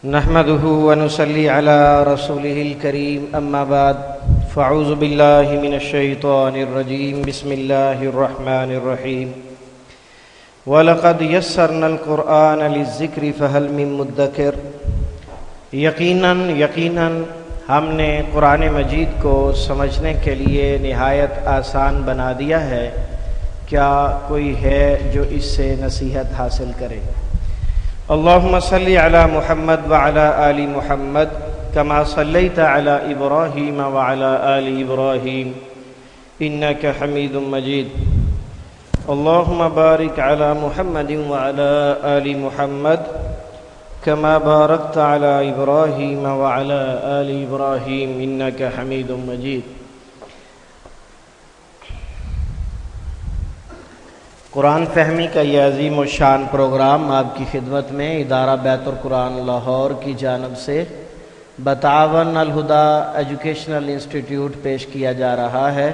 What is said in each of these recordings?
نحمده ونصلي على رسوله الكريم أما بعد فأعوذ بالله من الشيطان الرجيم بسم الله الرحمن الرحيم وَلَقَدْ يَسَّرْنَا الْقُرْآنَ لِلذِّكْرِ فَهَلْ مِن مُدَّكِرٍ یقیناً ہم نے قرآن مجید کو سمجھنے کے لیے نہایت آسان بنا دیا ہے، کیا کوئی ہے جو اس سے نصیحت حاصل کرے؟ اللہم صلی علی محمد وعلی آل محمد کما صلیت علی ابراہیم وعلی آل ابراہیم انک حمید مجید۔ اللہم بارک علی محمد وعلی آل محمد کما بارکت علی ابراہیم وعلی آل ابراہیم انک حمید مجید۔ قرآن فہمی کا یہ عظیم و شان پروگرام آپ کی خدمت میں ادارہ بیت القرآن لاہور کی جانب سے بتعاون الہدیٰ ایجوکیشنل انسٹیٹیوٹ پیش کیا جا رہا ہے۔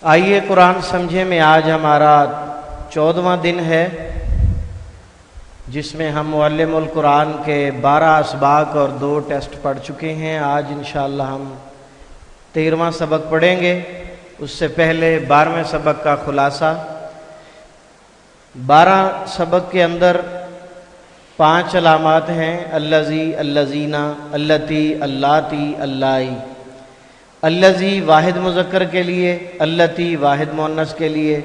آئیے قرآن سمجھے میں آج ہمارا 14واں دن ہے، جس میں ہم معلم القرآن کے 12 اسباق اور 2 ٹیسٹ پڑھ چکے ہیں۔ آج انشاءاللہ ہم 13واں سبق پڑھیں گے۔ اس سے پہلے 12ویں سبق کا خلاصہ۔ 12 سبق کے اندر 5 علامات ہیں: الذی، الذین، اللتی، اللاتی، اللائی۔ الذی واحد مذکر کے لیے، اللتی واحد مؤنث کے لیے،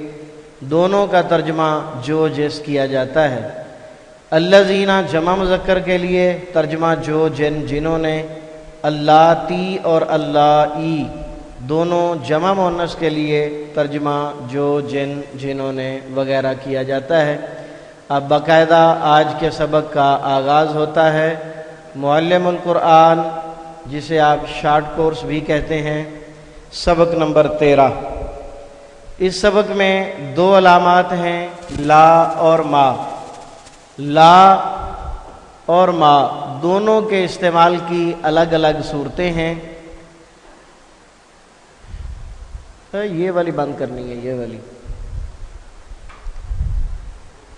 دونوں کا ترجمہ جو جس کیا جاتا ہے۔ الذین جمع مذکر کے لیے ترجمہ جو جن جنہوں نے، اللاتی اور اللائی دونوں جمع مؤنث کے لیے ترجمہ جو جن جنہوں نے وغیرہ کیا جاتا ہے۔ اب باقاعدہ آج کے سبق کا آغاز ہوتا ہے۔ معلم القرآن، جسے آپ شارٹ کورس بھی کہتے ہیں، سبق نمبر 13۔ اس سبق میں 2 علامات ہیں، لا اور ما۔ لا اور ما دونوں کے استعمال کی الگ الگ صورتیں ہیں۔ یہ والی بند کرنی ہے، یہ والی۔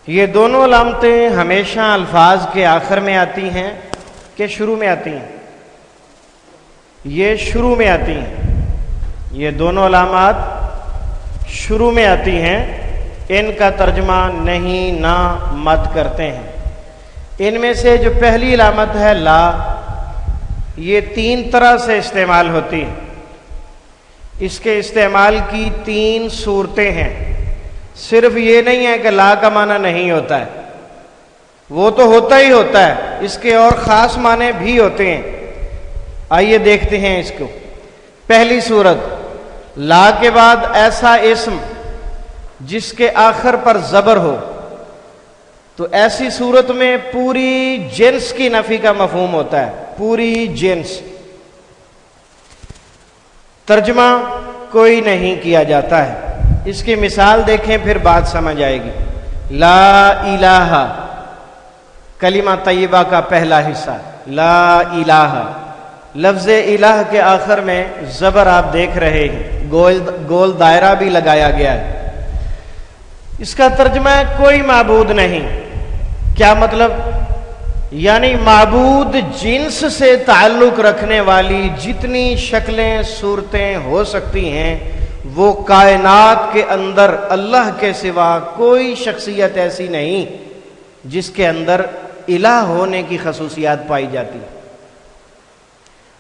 یہ دونوں علامتیں ہمیشہ الفاظ کے آخر میں آتی ہیں کہ شروع میں آتی ہیں؟ یہ شروع میں آتی ہیں۔ یہ دونوں علامات شروع میں آتی ہیں۔ ان کا ترجمہ نہیں، نہ، مت کرتے ہیں۔ ان میں سے جو پہلی علامت ہے لا، یہ 3 طرح سے استعمال ہوتی ہے۔ اس کے استعمال کی 3 صورتیں ہیں۔ صرف یہ نہیں ہے کہ لا کا معنی نہیں ہوتا ہے، وہ تو ہوتا ہی ہوتا ہے، اس کے اور خاص معنی بھی ہوتے ہیں۔ آئیے دیکھتے ہیں اس کو۔ پہلی صورت، لا کے بعد ایسا اسم جس کے آخر پر زبر ہو، تو ایسی صورت میں پوری جنس کی نفی کا مفہوم ہوتا ہے، پوری جنس۔ ترجمہ کوئی نہیں کیا جاتا ہے۔ اس کی مثال دیکھیں پھر بات سمجھ آئے گی۔ لا الہ، کلمہ طیبہ کا پہلا حصہ، لا الہ۔ لفظ الہ کے آخر میں زبر آپ دیکھ رہے ہیں، گول دائرہ بھی لگایا گیا ہے۔ اس کا ترجمہ ہے کوئی معبود نہیں۔ کیا مطلب؟ یعنی معبود جنس سے تعلق رکھنے والی جتنی شکلیں صورتیں ہو سکتی ہیں، وہ کائنات کے اندر اللہ کے سوا کوئی شخصیت ایسی نہیں جس کے اندر الہ ہونے کی خصوصیات پائی جاتی۔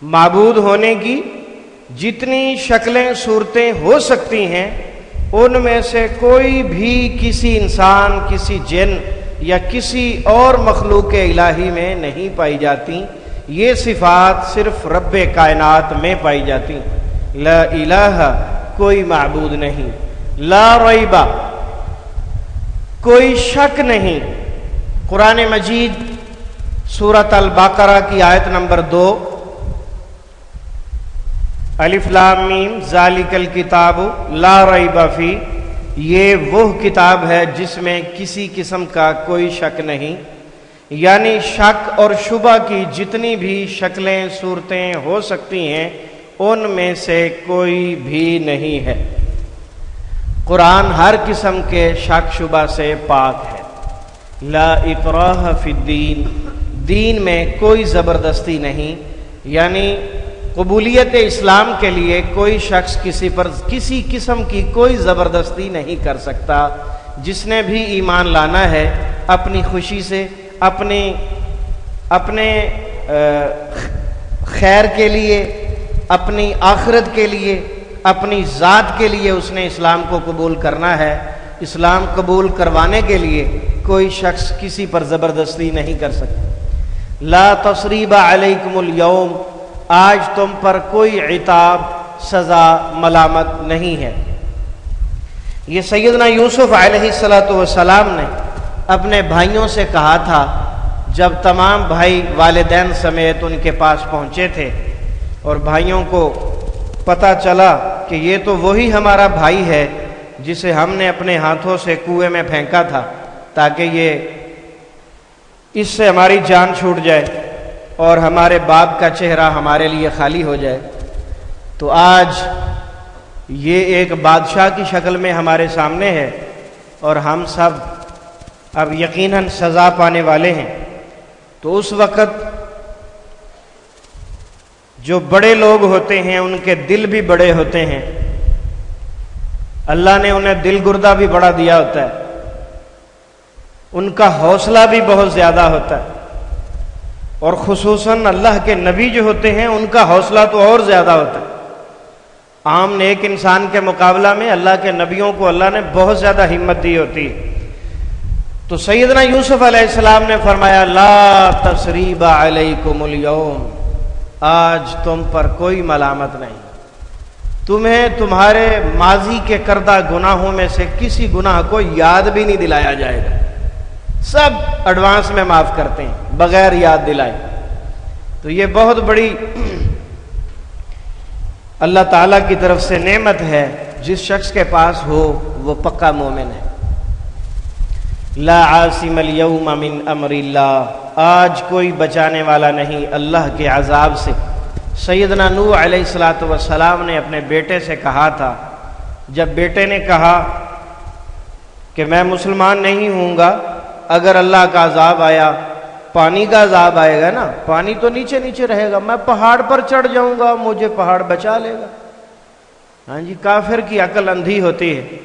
معبود ہونے کی جتنی شکلیں صورتیں ہو سکتی ہیں، ان میں سے کوئی بھی کسی انسان، کسی جن یا کسی اور مخلوق الہی میں نہیں پائی جاتی۔ یہ صفات صرف رب کائنات میں پائی جاتی۔ لا الہ، کوئی معبود نہیں۔ لا ریبہ، کوئی شک نہیں۔ قرآن مجید سورۃ البقرہ کی آیت نمبر 2، الف لام میم ذالک الکتاب لا ریب فیہ، یہ وہ کتاب ہے جس میں کسی قسم کا کوئی شک نہیں۔ یعنی شک اور شبہ کی جتنی بھی شکلیں صورتیں ہو سکتی ہیں، ان میں سے کوئی بھی نہیں ہے۔ قرآن ہر قسم کے شک شبہ سے پاک ہے۔ لا اکراہ فی الدین، دین میں کوئی زبردستی نہیں، یعنی قبولیت اسلام کے لیے کوئی شخص کسی پر کسی قسم کی کوئی زبردستی نہیں کر سکتا۔ جس نے بھی ایمان لانا ہے اپنی خوشی سے، اپنے خیر کے لیے، اپنی آخرت کے لیے، اپنی ذات کے لیے اس نے اسلام کو قبول کرنا ہے۔ اسلام قبول کروانے کے لیے کوئی شخص کسی پر زبردستی نہیں کر سکتا۔ لا تصریب علیکم اليوم، آج تم پر کوئی عتاب، سزا، ملامت نہیں ہے۔ یہ سیدنا یوسف علیہ السلام نے اپنے بھائیوں سے کہا تھا جب تمام بھائی والدین سمیت ان کے پاس پہنچے تھے اور بھائیوں کو پتہ چلا کہ یہ تو وہی ہمارا بھائی ہے جسے ہم نے اپنے ہاتھوں سے کنویں میں پھینکا تھا تاکہ اس سے ہماری جان چھوٹ جائے اور ہمارے باپ کا چہرہ ہمارے لیے خالی ہو جائے، تو آج یہ ایک بادشاہ کی شکل میں ہمارے سامنے ہے اور ہم سب اب یقیناً سزا پانے والے ہیں۔ تو اس وقت جو بڑے لوگ ہوتے ہیں ان کے دل بھی بڑے ہوتے ہیں، اللہ نے انہیں دل گردہ بھی بڑا دیا ہوتا ہے، ان کا حوصلہ بھی بہت زیادہ ہوتا ہے، اور خصوصاً اللہ کے نبی جو ہوتے ہیں ان کا حوصلہ تو اور زیادہ ہوتا ہے۔ عام نیک انسان کے مقابلہ میں اللہ کے نبیوں کو اللہ نے بہت زیادہ ہمت دی ہوتی ہے۔ تو سیدنا یوسف علیہ السلام نے فرمایا لا تصریب علیکم اليوم، آج تم پر کوئی ملامت نہیں، تمہیں تمہارے ماضی کے کردہ گناہوں میں سے کسی گناہ کو یاد بھی نہیں دلایا جائے گا، سب ایڈوانس میں معاف کرتے ہیں بغیر یاد دلائے۔ تو یہ بہت بڑی اللہ تعالیٰ کی طرف سے نعمت ہے، جس شخص کے پاس ہو وہ پکا مومن ہے۔ لا عاصم اليوم من امر اللہ، آج کوئی بچانے والا نہیں اللہ کے عذاب سے۔ سیدنا نوح علیہ السلام نے اپنے بیٹے سے کہا تھا، جب بیٹے نے کہا کہ میں مسلمان نہیں ہوں گا، اگر اللہ کا عذاب آیا، پانی کا عذاب آئے گا نا، پانی تو نیچے نیچے رہے گا، میں پہاڑ پر چڑھ جاؤں گا، مجھے پہاڑ بچا لے گا۔ ہاں جی، کافر کی عقل اندھی ہوتی ہے۔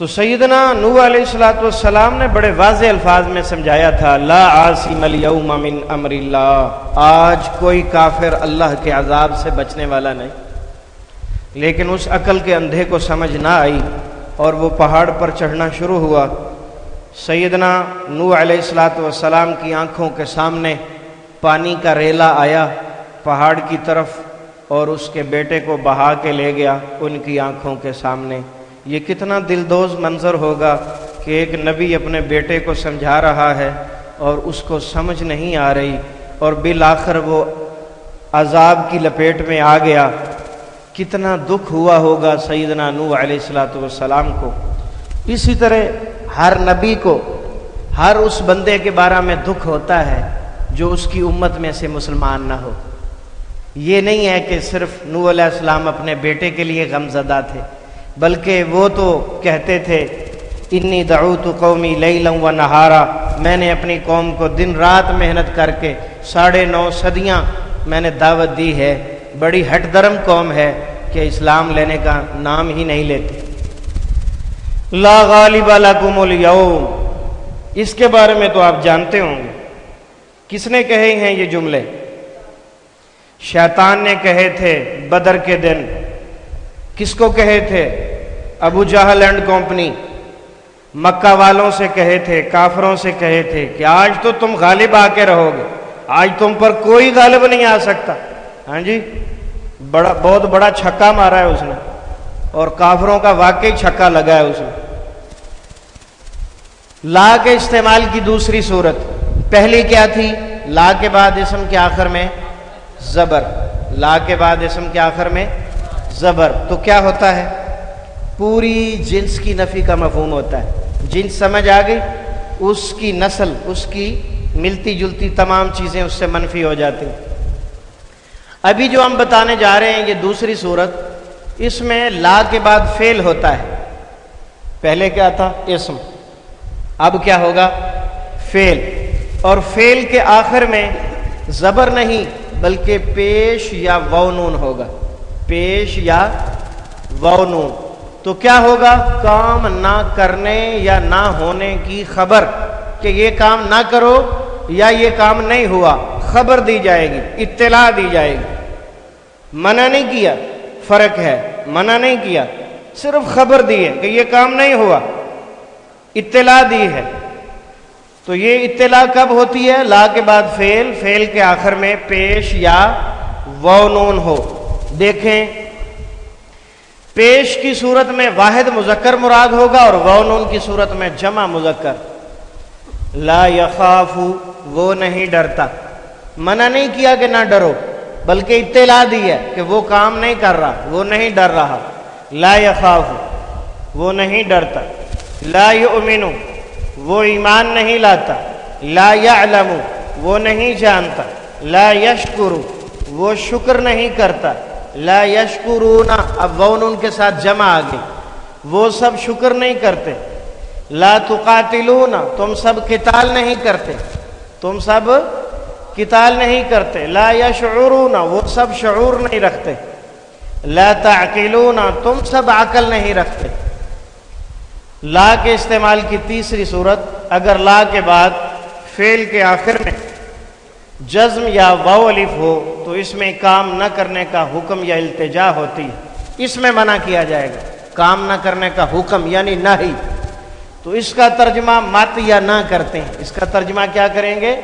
تو سیدنا نوح علیہ السلام نے بڑے واضح الفاظ میں سمجھایا تھا، لا عاصم اليوم من امر اللہ، آج کوئی کافر اللہ کے عذاب سے بچنے والا نہیں۔ لیکن اس عقل کے اندھے کو سمجھ نہ آئی اور وہ پہاڑ پر چڑھنا شروع ہوا۔ سیدنا نوح علیہ السلام کی آنکھوں کے سامنے پانی کا ریلا آیا پہاڑ کی طرف اور اس کے بیٹے کو بہا کے لے گیا ان کی آنکھوں کے سامنے۔ یہ کتنا دلدوز منظر ہوگا کہ ایک نبی اپنے بیٹے کو سمجھا رہا ہے اور اس کو سمجھ نہیں آ رہی، اور بالآخر وہ عذاب کی لپیٹ میں آ گیا۔ کتنا دکھ ہوا ہوگا سیدنا نوح علیہ السلام کو۔ اسی طرح ہر نبی کو ہر اس بندے کے بارے میں دکھ ہوتا ہے جو اس کی امت میں سے مسلمان نہ ہو۔ یہ نہیں ہے کہ صرف نوح علیہ السلام اپنے بیٹے کے لیے غمزدہ تھے، بلکہ وہ تو کہتے تھے انی دعوت قومی لیلا و نہارا، میں نے اپنی قوم کو دن رات محنت کر کے 9.5 صدیاں میں نے دعوت دی ہے، بڑی ہٹ درم قوم ہے کہ اسلام لینے کا نام ہی نہیں لیتے۔ لا غالب لکم اليوم، اس کے بارے میں تو آپ جانتے ہوں گے، کس نے کہے ہیں یہ جملے؟ شیطان نے کہے تھے بدر کے دن۔ کس کو کہے تھے؟ ابو جہل اینڈ کمپنی، مکہ والوں سے کہے تھے، کافروں سے کہے تھے کہ آج تو تم غالب آ کے رہو گے، آج تم پر کوئی غالب نہیں آ سکتا۔ ہاں جی، بہت بڑا چھکا مارا ہے اس نے، اور کافروں کا واقعی چھکا لگا ہے اس نے۔ لا کے استعمال کی دوسری صورت، پہلی کیا تھی؟ لا کے بعد اسم کے آخر میں زبر، لا کے بعد اسم کے آخر میں زبر، تو کیا ہوتا ہے؟ پوری جنس کی نفی کا مفہوم ہوتا ہے۔ جنس سمجھ آ گئی؟ اس کی نسل، اس کی ملتی جلتی تمام چیزیں اس سے منفی ہو جاتی ہیں۔ ابھی جو ہم بتانے جا رہے ہیں یہ دوسری صورت، اس میں لا کے بعد فعل ہوتا ہے۔ پہلے کیا تھا؟ اسم، اب کیا ہوگا؟ فعل۔ اور فعل کے آخر میں زبر نہیں بلکہ پیش یا واو نون ہوگا، پیش یا واو نون، تو کیا ہوگا؟ کام نہ کرنے یا نہ ہونے کی خبر، کہ یہ کام نہ کرو یا یہ کام نہیں ہوا، خبر دی جائے گی، اطلاع دی جائے گی۔ منع نہیں کیا، فرق ہے، منع نہیں کیا، صرف خبر دی ہے کہ یہ کام نہیں ہوا، اطلاع دی ہے۔ تو یہ اطلاع کب ہوتی ہے؟ لا کے بعد فعل، فعل کے آخر میں پیش یا واو نون ہو۔ دیکھیں پیش کی صورت میں واحد مذکر مراد ہوگا اور واو نون کی صورت میں جمع مذکر۔ لا یخاف، وہ نہیں ڈرتا، منع نہیں کیا کہ نہ ڈرو بلکہ اطلاع دی ہے کہ وہ کام نہیں کر رہا، وہ نہیں ڈر رہا۔ لا یخاف، وہ نہیں ڈرتا۔ لا یؤمن، وہ ایمان نہیں لاتا۔ لا یعلم، وہ نہیں جانتا۔ لا یشکر، وہ شکر نہیں کرتا۔ لا یشکرون، اب واو نون کے ساتھ جمع آ گئی، وہ سب شکر نہیں کرتے۔ لا تقاتلون، تم سب قتال نہیں کرتے، تم سب قتال نہیں کرتے۔ لا یشعرون، وہ سب شعور نہیں رکھتے۔ لا تعقلون، تم سب عقل نہیں رکھتے۔ لا کے استعمال کی تیسری صورت، اگر لا کے بعد فعل کے آخر میں جزم یا واو الف ہو تو اس میں کام نہ کرنے کا حکم یا التجا ہوتی ہے، اس میں منع کیا جائے گا، کام نہ کرنے کا حکم یعنی نہی، تو اس کا ترجمہ مت یا نہ کرتے ہیں۔ اس کا ترجمہ کیا کریں گے؟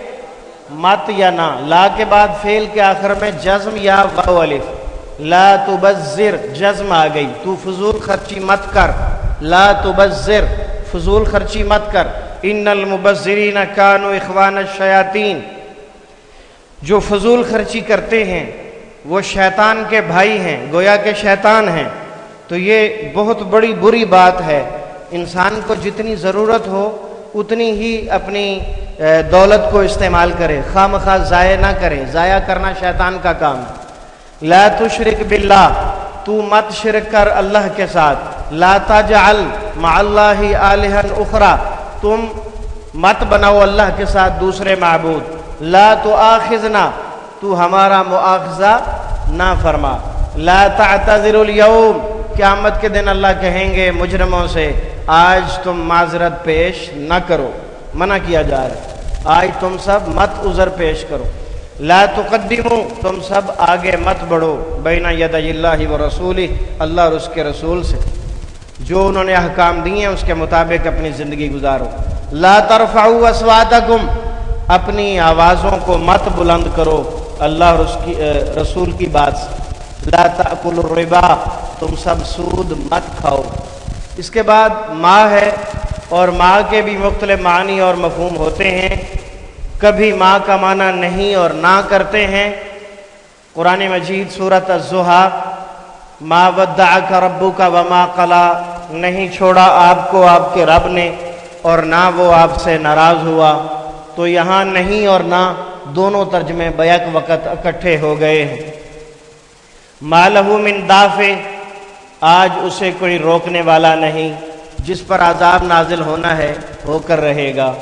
مت یا نہ۔ لا کے بعد فعل کے آخر میں جزم یا واو الف۔ لا تبذر، جزم آ گئی، تو فضول خرچی مت کر۔ لا تبذر، فضول خرچی مت کر۔ ان المبذرین کانوا اخوان الشیاطین، جو فضول خرچی کرتے ہیں وہ شیطان کے بھائی ہیں، گویا کہ شیطان ہیں۔ تو یہ بہت بڑی بری بات ہے، انسان کو جتنی ضرورت ہو اتنی ہی اپنی دولت کو استعمال کرے، خواہ مخواہ ضائع نہ کرے، ضائع کرنا شیطان کا کام ہے۔ لا تشرک باللہ، تو مت شرک کر اللہ کے ساتھ۔ لا تجعل مع اللہ الہا اخری، تم مت بناؤ اللہ کے ساتھ دوسرے معبود۔ لا تؤاخذنا، تو ہمارا مؤاخذہ نہ فرما۔ لا تعتذروا اليوم، قیامت کے دن اللہ کہیں گے مجرموں سے آج تم معذرت پیش نہ کرو، منع کیا جا رہا ہے، آج تم سب مت عذر پیش کرو۔ لا تقدموا، تم سب آگے مت بڑھو، بین یدی اللہ ورسولہ، اللہ اور اس کے رسول سے، جو انہوں نے احکام دیے ہیں اس کے مطابق اپنی زندگی گزارو۔ لا ترفعوا اصواتکم، اپنی آوازوں کو مت بلند کرو اللہ اور اس کی رسول کی بات سے۔ لا تأکلوا الربا، تم سب سود مت کھاؤ۔ اس کے بعد ما ہے، اور ما کے بھی مختلف معنی اور مفہوم ہوتے ہیں، کبھی ما کا معنی نہیں اور نہ کرتے ہیں۔ قرآن مجید سورۃ الضحیٰ، ما ودعک ربک وما قلی، نہیں چھوڑا آپ کو آپ کے رب نے اور نہ وہ آپ سے ناراض ہوا، تو یہاں نہیں اور نہ دونوں ترجمے بیک وقت اکٹھے ہو گئے ہیں۔ ما لہ من دافع، آج اسے کوئی روکنے والا نہیں، جس پر عذاب نازل ہونا ہے ہو کر رہے گا۔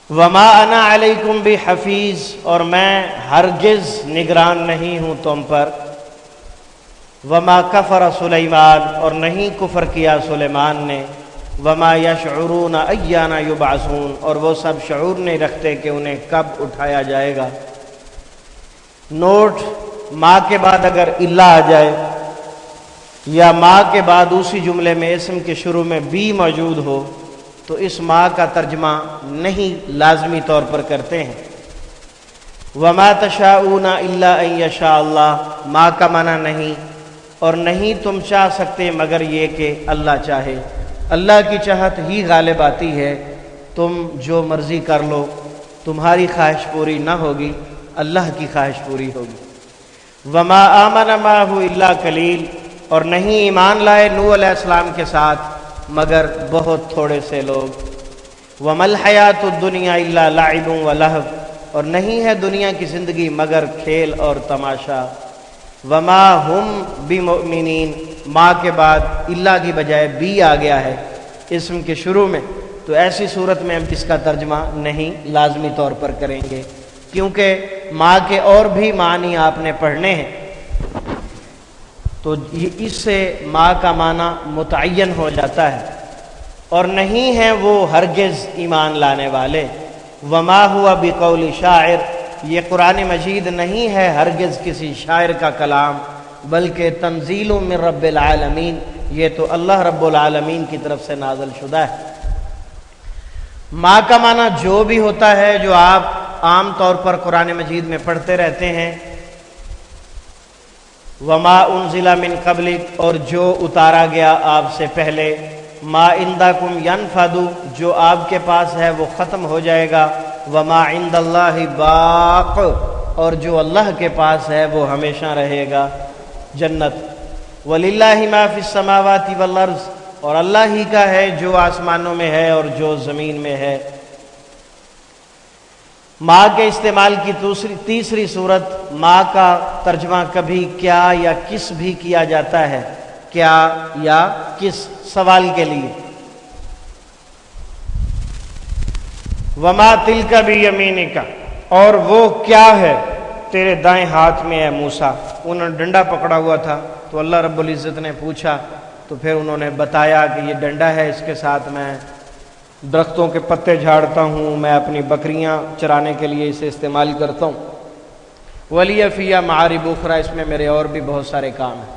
وما انا علیکم بحفیظ، اور میں ہرگز نگران نہیں ہوں تم پر۔ وما کفر سلیمان، اور نہیں کفر کیا سلیمان نے۔ وما یشعرون ایان یبعثون، اور وہ سب شعور نہیں رکھتے کہ انہیں کب اٹھایا جائے گا۔ نوٹ، ما کے بعد اگر الا آ جائے یا ما کے بعد اسی جملے میں اسم کے شروع میں بھی موجود ہو تو اس ما کا ترجمہ نہیں لازمی طور پر کرتے ہیں۔ وما تشاءون الا ان یشاء اللہ، ما کا معنی نہیں، اور نہیں تم چاہ سکتے مگر یہ کہ اللہ چاہے۔ اللہ کی چاہت ہی غالب آتی ہے، تم جو مرضی کر لو، تمہاری خواہش پوری نہ ہوگی، اللہ کی خواہش پوری ہوگی۔ وما آمن معہ الا قلیل، اور نہیں ایمان لائے نوح علیہ السلام کے ساتھ مگر بہت تھوڑے سے لوگ۔ وما الحیات الدنیا الا لعب ولہو، اور نہیں ہے دنیا کی زندگی مگر کھیل اور تماشا۔ وما ہم بمؤمنین، ما کے بعد الا کی بجائے بھی آ گیا ہے اسم کے شروع میں، تو ایسی صورت میں ہم اس کا ترجمہ نہیں لازمی طور پر کریں گے، کیونکہ ماں کے اور بھی معنی آپ نے پڑھنے ہیں، تو اس سے ماں کا معنی متعین ہو جاتا ہے، اور نہیں ہیں وہ ہرگز ایمان لانے والے۔ وما ہوا بقول شاعر، یہ قرآن مجید نہیں ہے ہرگز کسی شاعر کا کلام، بلکہ تنزیل من رب العالمین، یہ تو اللہ رب العالمین کی طرف سے نازل شدہ ہے۔ ماں کا معنی جو بھی ہوتا ہے جو آپ عام طور پر قرآن مجید میں پڑھتے رہتے ہیں، وما انزل من قبلک، اور جو اتارا گیا آپ سے پہلے، ما عندکم ینفد، جو آپ کے پاس ہے وہ ختم ہو جائے گا، وما عند اللہ باق، اور جو اللہ کے پاس ہے وہ ہمیشہ رہے گا، جنت۔ وللہ ما فی السماوات والارض، اور اللہ ہی کا ہے جو آسمانوں میں ہے اور جو زمین میں ہے۔ ماں کے استعمال کی تیسری صورت، ماں کا ترجمہ کبھی کیا یا کس بھی کیا جاتا ہے، کیا یا کس، سوال کے لیے۔ وما تلک بیمینک، اور وہ کیا ہے تیرے دائیں ہاتھ میں ہے موسیٰ۔ انہوں نے ڈنڈا پکڑا ہوا تھا، تو اللہ رب العزت نے پوچھا، تو پھر انہوں نے بتایا کہ یہ ڈنڈا ہے، اس کے ساتھ میں درختوں کے پتے جھاڑتا ہوں، میں اپنی بکریاں چرانے کے لیے اسے استعمال کرتا ہوں۔ وَلِيَ فِيهَا مَعَارِبُ أُخْرَىٰ، اس میں میرے اور بھی بہت سارے کام ہیں۔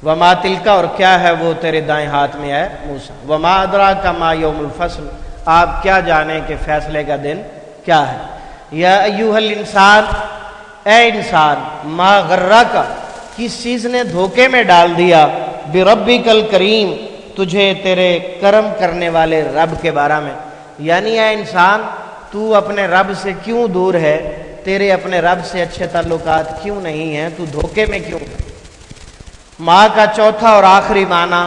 وَمَا تِلْكَ، اور کیا ہے وہ تیرے دائیں ہاتھ میں ہے موسیٰ۔ وَمَا أَدْرَاكَ مَا يَوْمُ الْفَصْلِ، آپ کیا جانیں کہ فیصلے کا دن کیا ہے۔ یا ایھا الانسان، اے انسان، ما غرک، کس چیز نے دھوکے میں ڈال دیا، بربک الکریم، تجھے تیرے کرم کرنے والے رب کے بارے میں، یعنی اے انسان تو اپنے رب سے کیوں دور ہے، تیرے اپنے رب سے اچھے تعلقات کیوں نہیں ہیں، تو دھوکے میں کیوں ہے۔ ماں کا چوتھا اور آخری معنی،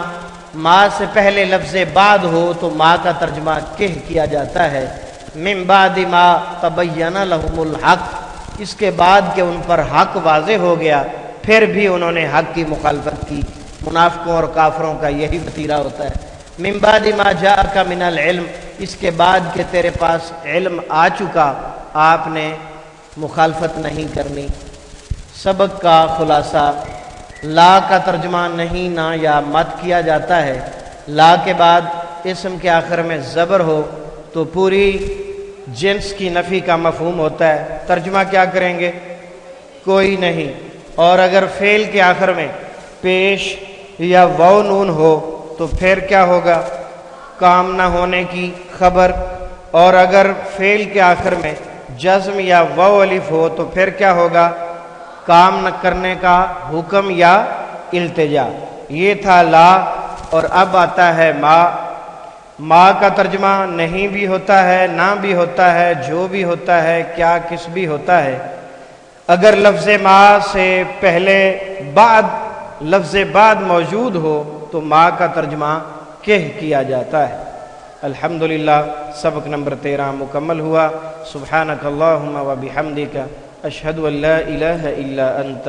ماں سے پہلے لفظ بعد ہو تو ماں کا ترجمہ کہ کیا جاتا ہے، من بعد ما تبین لهم الحق، اس کے بعد کہ ان پر حق واضح ہو گیا پھر بھی انہوں نے حق کی مخالفت کی۔ منافقوں اور کافروں کا یہی وتیرہ ہوتا ہے۔ من بعد ما جاءک من العلم، اس کے بعد کہ تیرے پاس علم آ چکا آپ نے مخالفت نہیں کرنی۔ سبق کا خلاصہ، لا کا ترجمہ نہیں نہ یا مت کیا جاتا ہے۔ لا کے بعد اسم کے آخر میں زبر ہو تو پوری جنس کی نفی کا مفہوم ہوتا ہے، ترجمہ کیا کریں گے، کوئی نہیں۔ اور اگر فعل کے آخر میں پیش یا واو نون ہو تو پھر کیا ہوگا، کام نہ ہونے کی خبر۔ اور اگر فعل کے آخر میں جزم یا واو الف ہو تو پھر کیا ہوگا، کام نہ کرنے کا حکم یا التجا۔ یہ تھا لا، اور اب آتا ہے ما۔ ما کا ترجمہ نہیں بھی ہوتا ہے، نہ بھی ہوتا ہے، جو بھی ہوتا ہے، کیا کس بھی ہوتا ہے۔ اگر لفظ ما سے پہلے بعد لفظ بعد موجود ہو تو ما کا ترجمہ کہ کیا جاتا ہے۔ الحمدللہ، سبق نمبر 13 مکمل ہوا۔ سبحانک اللہم و بحمدک، اشہد ان لا الہ الا انت،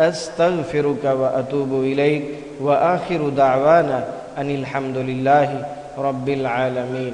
استغفرک و اتوب الیک، و آخر دعوانا ان الحمدللہ رب العالمین۔